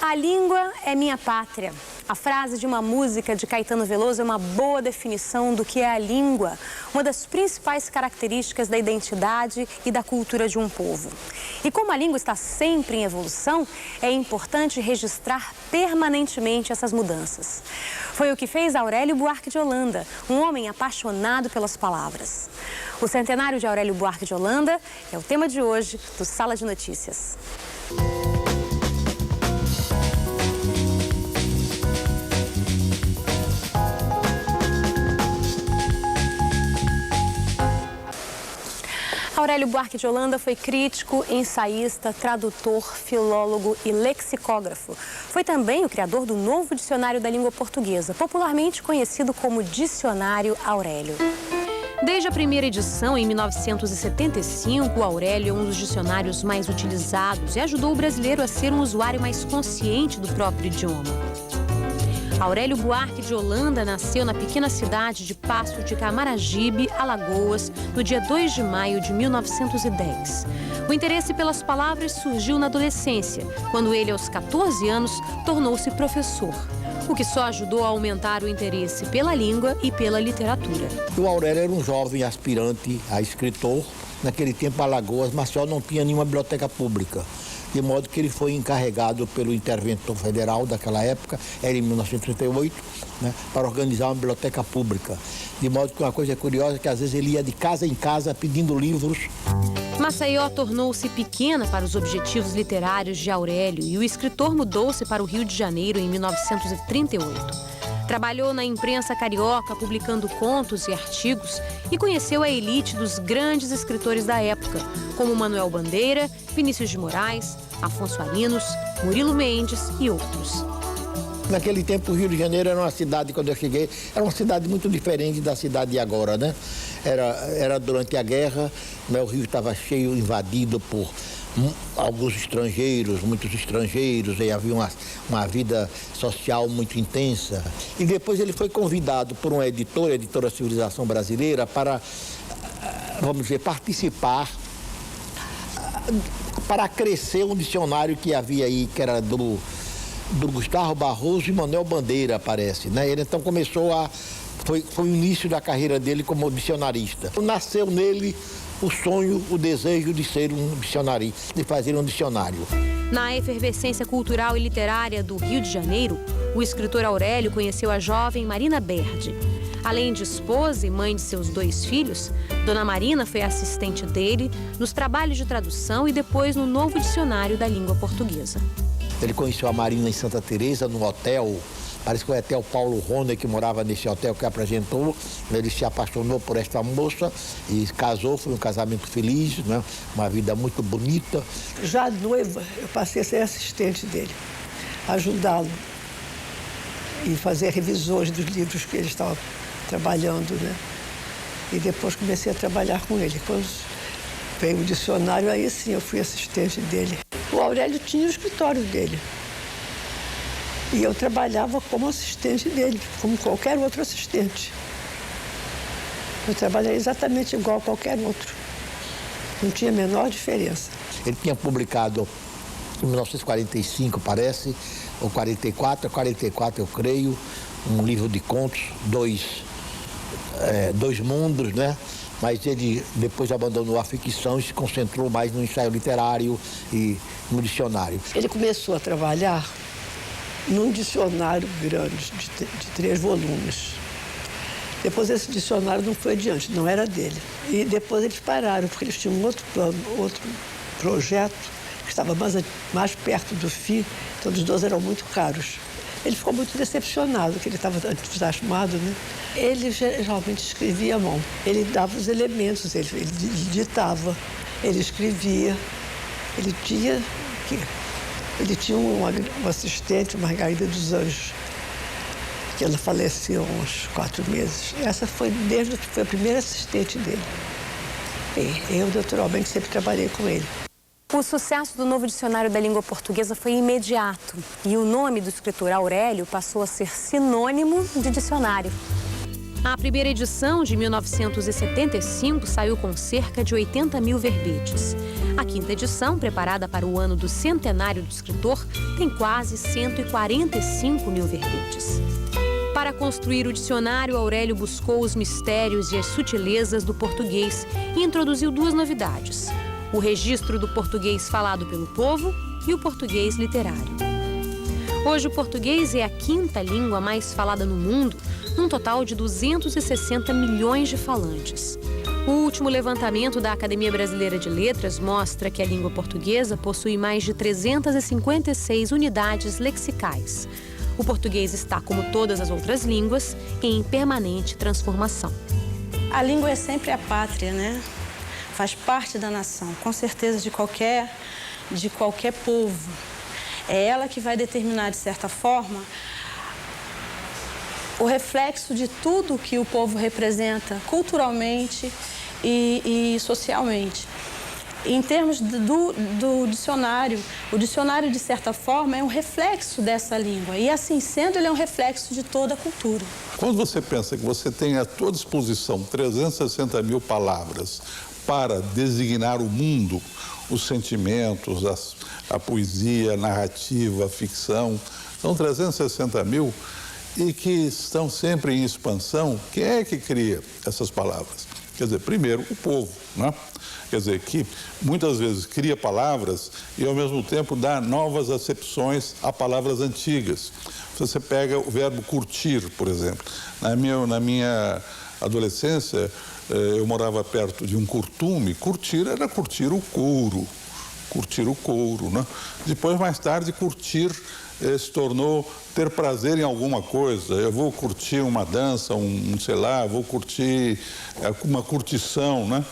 A língua é minha pátria. A frase de uma música de Caetano Veloso é uma boa definição do que é a língua, uma das principais características da identidade e da cultura de um povo. E como a língua está sempre em evolução, é importante registrar permanentemente essas mudanças. Foi o que fez Aurélio Buarque de Holanda, um homem apaixonado pelas palavras. O centenário de Aurélio Buarque de Holanda é o tema de hoje do Sala de Notícias. Aurélio Buarque de Holanda foi crítico, ensaísta, tradutor, filólogo e lexicógrafo. Foi também o criador do novo dicionário da língua portuguesa, popularmente conhecido como Dicionário Aurélio. Desde a primeira edição, em 1975, o Aurélio é um dos dicionários mais utilizados e ajudou o brasileiro a ser um usuário mais consciente do próprio idioma. Aurélio Buarque de Holanda nasceu na pequena cidade de Paço de Camaragibe, Alagoas, no dia 2 de maio de 1910. O interesse pelas palavras surgiu na adolescência, quando ele, aos 14 anos, tornou-se professor, o que só ajudou a aumentar o interesse pela língua e pela literatura. O Aurélio era um jovem aspirante a escritor. Naquele tempo, Alagoas, Maceió não tinha nenhuma biblioteca pública. De modo que ele foi encarregado pelo interventor federal daquela época, era em 1938, para organizar uma biblioteca pública. De modo que uma coisa curiosa é que às vezes ele ia de casa em casa pedindo livros. Maceió tornou-se pequena para os objetivos literários de Aurélio e o escritor mudou-se para o Rio de Janeiro em 1938. Trabalhou na imprensa carioca, publicando contos e artigos, e conheceu a elite dos grandes escritores da época, como Manuel Bandeira, Vinícius de Moraes, Afonso Arinos, Murilo Mendes e outros. Naquele tempo, o Rio de Janeiro era uma cidade, quando eu cheguei, era uma cidade muito diferente da cidade de agora, né? Era durante a guerra, né? O Rio estava cheio, invadido por alguns estrangeiros, muitos estrangeiros, e havia uma vida social muito intensa. E depois ele foi convidado por uma editora, a Editora Civilização Brasileira, para, vamos dizer, participar, para crescer um dicionário que havia aí, que era do Gustavo Barroso e Manuel Bandeira, parece, né? Ele então começou foi o início da carreira dele como dicionarista. Nasceu nele o sonho, o desejo de ser um dicionarista, de fazer um dicionário. Na efervescência cultural e literária do Rio de Janeiro, o escritor Aurélio conheceu a jovem Marina Berdi. Além de esposa e mãe de seus 2 filhos, Dona Marina foi assistente dele nos trabalhos de tradução e depois no novo dicionário da língua portuguesa. Ele conheceu a Marina em Santa Teresa, no hotel, parece que foi até o Paulo Ronda que morava nesse hotel que apresentou. Ele se apaixonou por esta moça e casou, foi um casamento feliz, né? Uma vida muito bonita. Já noiva, eu passei a ser assistente dele, ajudá-lo e fazer revisões dos livros que ele estava trabalhando, né? E depois comecei a trabalhar com ele. Quando veio o dicionário, aí sim eu fui assistente dele. O Aurélio tinha o escritório dele. E eu trabalhava como assistente dele, como qualquer outro assistente. Eu trabalhei exatamente igual a qualquer outro. Não tinha a menor diferença. Ele tinha publicado em 1945, parece, ou 44 eu creio, um livro de contos, dois mundos, né? Mas ele depois abandonou a ficção e se concentrou mais no ensaio literário e no dicionário. Ele começou a trabalhar num dicionário grande, de 3 volumes. Depois esse dicionário não foi adiante, não era dele. E depois eles pararam, porque eles tinham um outro plano, outro projeto, que estava mais perto do fim, então os 2 eram muito caros. Ele ficou muito decepcionado, porque ele estava entusiasmado, né? Ele geralmente escrevia à mão. Ele dava os elementos, ele ditava, ele escrevia. Ele tinha uma assistente, Margarida dos Anjos, que ela faleceu há uns 4 meses. Essa foi desde que foi a primeira assistente dele. E eu, naturalmente, sempre trabalhei com ele. O sucesso do novo dicionário da língua portuguesa foi imediato e o nome do escritor Aurélio passou a ser sinônimo de dicionário. A primeira edição, de 1975, saiu com cerca de 80 mil verbetes. A quinta edição, preparada para o ano do centenário do escritor, tem quase 145 mil verbetes. Para construir o dicionário, Aurélio buscou os mistérios e as sutilezas do português e introduziu duas novidades: o registro do português falado pelo povo e o português literário. Hoje, o português é a quinta língua mais falada no mundo, num total de 260 milhões de falantes. O último levantamento da Academia Brasileira de Letras mostra que a língua portuguesa possui mais de 356 unidades lexicais. O português está, como todas as outras línguas, em permanente transformação. A língua é sempre a pátria, né? Faz parte da nação, com certeza de qualquer povo. É ela que vai determinar, de certa forma, o reflexo de tudo que o povo representa culturalmente e socialmente. Em termos do dicionário, o dicionário, de certa forma, é um reflexo dessa língua. E, assim sendo, ele é um reflexo de toda a cultura. Quando você pensa que você tem à sua disposição 360 mil palavras para designar o mundo, os sentimentos, a poesia, a narrativa, a ficção, são 360 mil e que estão sempre em expansão, quem é que cria essas palavras? Quer dizer, primeiro, o povo, né? Quer dizer, que muitas vezes cria palavras e, ao mesmo tempo, dá novas acepções a palavras antigas. Você pega o verbo curtir, por exemplo. Na minha adolescência, eu morava perto de um curtume. Curtir era curtir o couro, né? Depois, mais tarde, curtir se tornou ter prazer em alguma coisa. Eu vou curtir uma dança, sei lá, vou curtir uma curtição, né?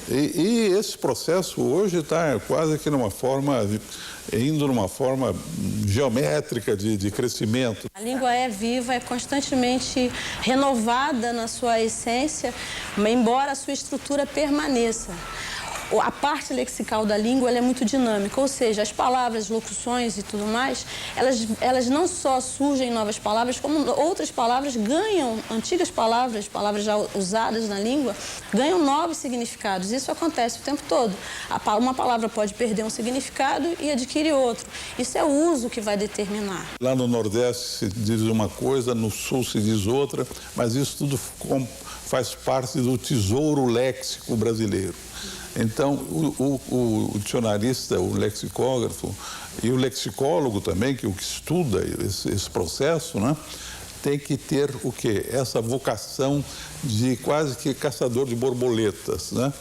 E esse processo hoje está quase que indo numa forma geométrica de crescimento. A língua é viva, é constantemente renovada na sua essência, embora a sua estrutura permaneça. A parte lexical da língua ela é muito dinâmica, ou seja, as palavras, locuções e tudo mais, elas não só surgem novas palavras, como outras palavras ganham, antigas palavras já usadas na língua, ganham novos significados. Isso acontece o tempo todo. Uma palavra pode perder um significado e adquire outro. Isso é o uso que vai determinar. Lá no Nordeste se diz uma coisa, no Sul se diz outra, mas isso tudo faz parte do tesouro léxico brasileiro. Então, o dicionarista, o lexicógrafo e o lexicólogo também, que estuda esse processo, né, tem que ter o quê? Essa vocação de quase que caçador de borboletas, né?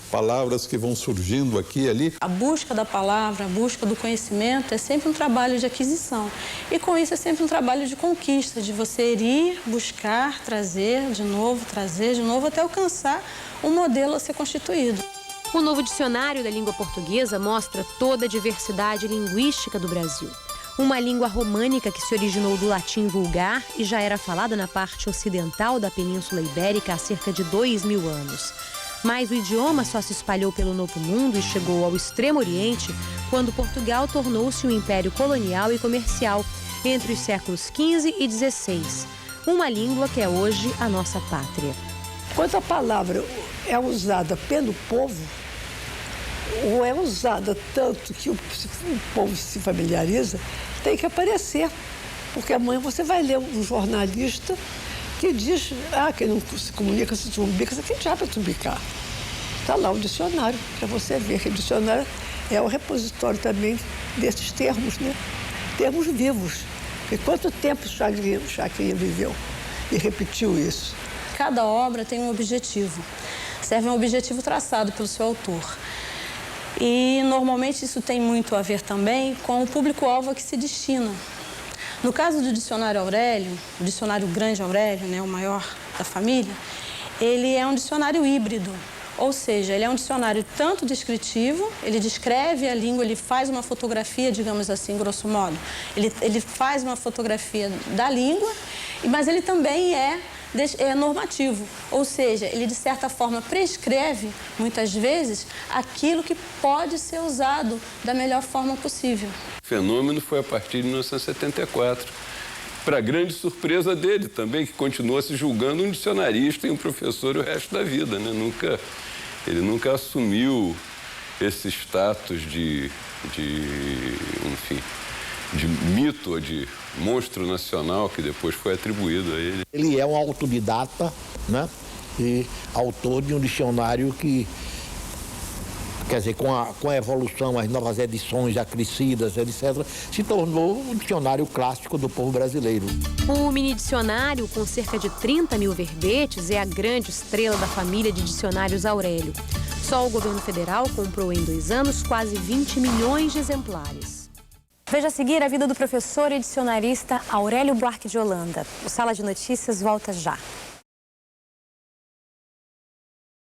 Palavras que vão surgindo aqui e ali. A busca da palavra, a busca do conhecimento é sempre um trabalho de aquisição. E com isso é sempre um trabalho de conquista, de você ir, buscar, trazer de novo, até alcançar um modelo a ser constituído. O novo dicionário da língua portuguesa mostra toda a diversidade linguística do Brasil. Uma língua românica que se originou do latim vulgar e já era falada na parte ocidental da Península Ibérica há cerca de 2000 anos. Mas o idioma só se espalhou pelo Novo Mundo e chegou ao Extremo Oriente quando Portugal tornou-se um império colonial e comercial entre os séculos XV e XVI. Uma língua que é hoje a nossa pátria. Quando a palavra é usada pelo povo, ou é usada tanto que o povo se familiariza, tem que aparecer. Porque amanhã você vai ler um jornalista que diz, quem não se comunica, se trumbica, que diabo é trumbicar? Está lá o dicionário, para você ver que o dicionário é o repositório também desses termos, né? Termos vivos. E quanto tempo Chacrinha viveu e repetiu isso? Cada obra tem um objetivo, serve a um objetivo traçado pelo seu autor. E, normalmente, isso tem muito a ver também com o público-alvo a que se destina. No caso do dicionário Aurélio, o dicionário Grande Aurélio, né, o maior da família, ele é um dicionário híbrido. Ou seja, ele é um dicionário tanto descritivo, ele descreve a língua, ele faz uma fotografia, digamos assim, grosso modo. Ele faz uma fotografia da língua, mas ele também é normativo, ou seja, ele de certa forma prescreve, muitas vezes, aquilo que pode ser usado da melhor forma possível. O fenômeno foi a partir de 1974, para grande surpresa dele também, que continuou se julgando um dicionarista e um professor o resto da vida, né? Ele nunca assumiu esse status de mito, de monstro nacional que depois foi atribuído a ele. Ele é um autodidata, né? E autor de um dicionário que, quer dizer, com a evolução, as novas edições acrescidas, etc., se tornou um dicionário clássico do povo brasileiro. O mini dicionário, com cerca de 30 mil verbetes, é a grande estrela da família de dicionários Aurélio. Só o governo federal comprou em 2 anos quase 20 milhões de exemplares. Veja a seguir a vida do professor e dicionarista Aurélio Buarque de Holanda. O Sala de Notícias volta já.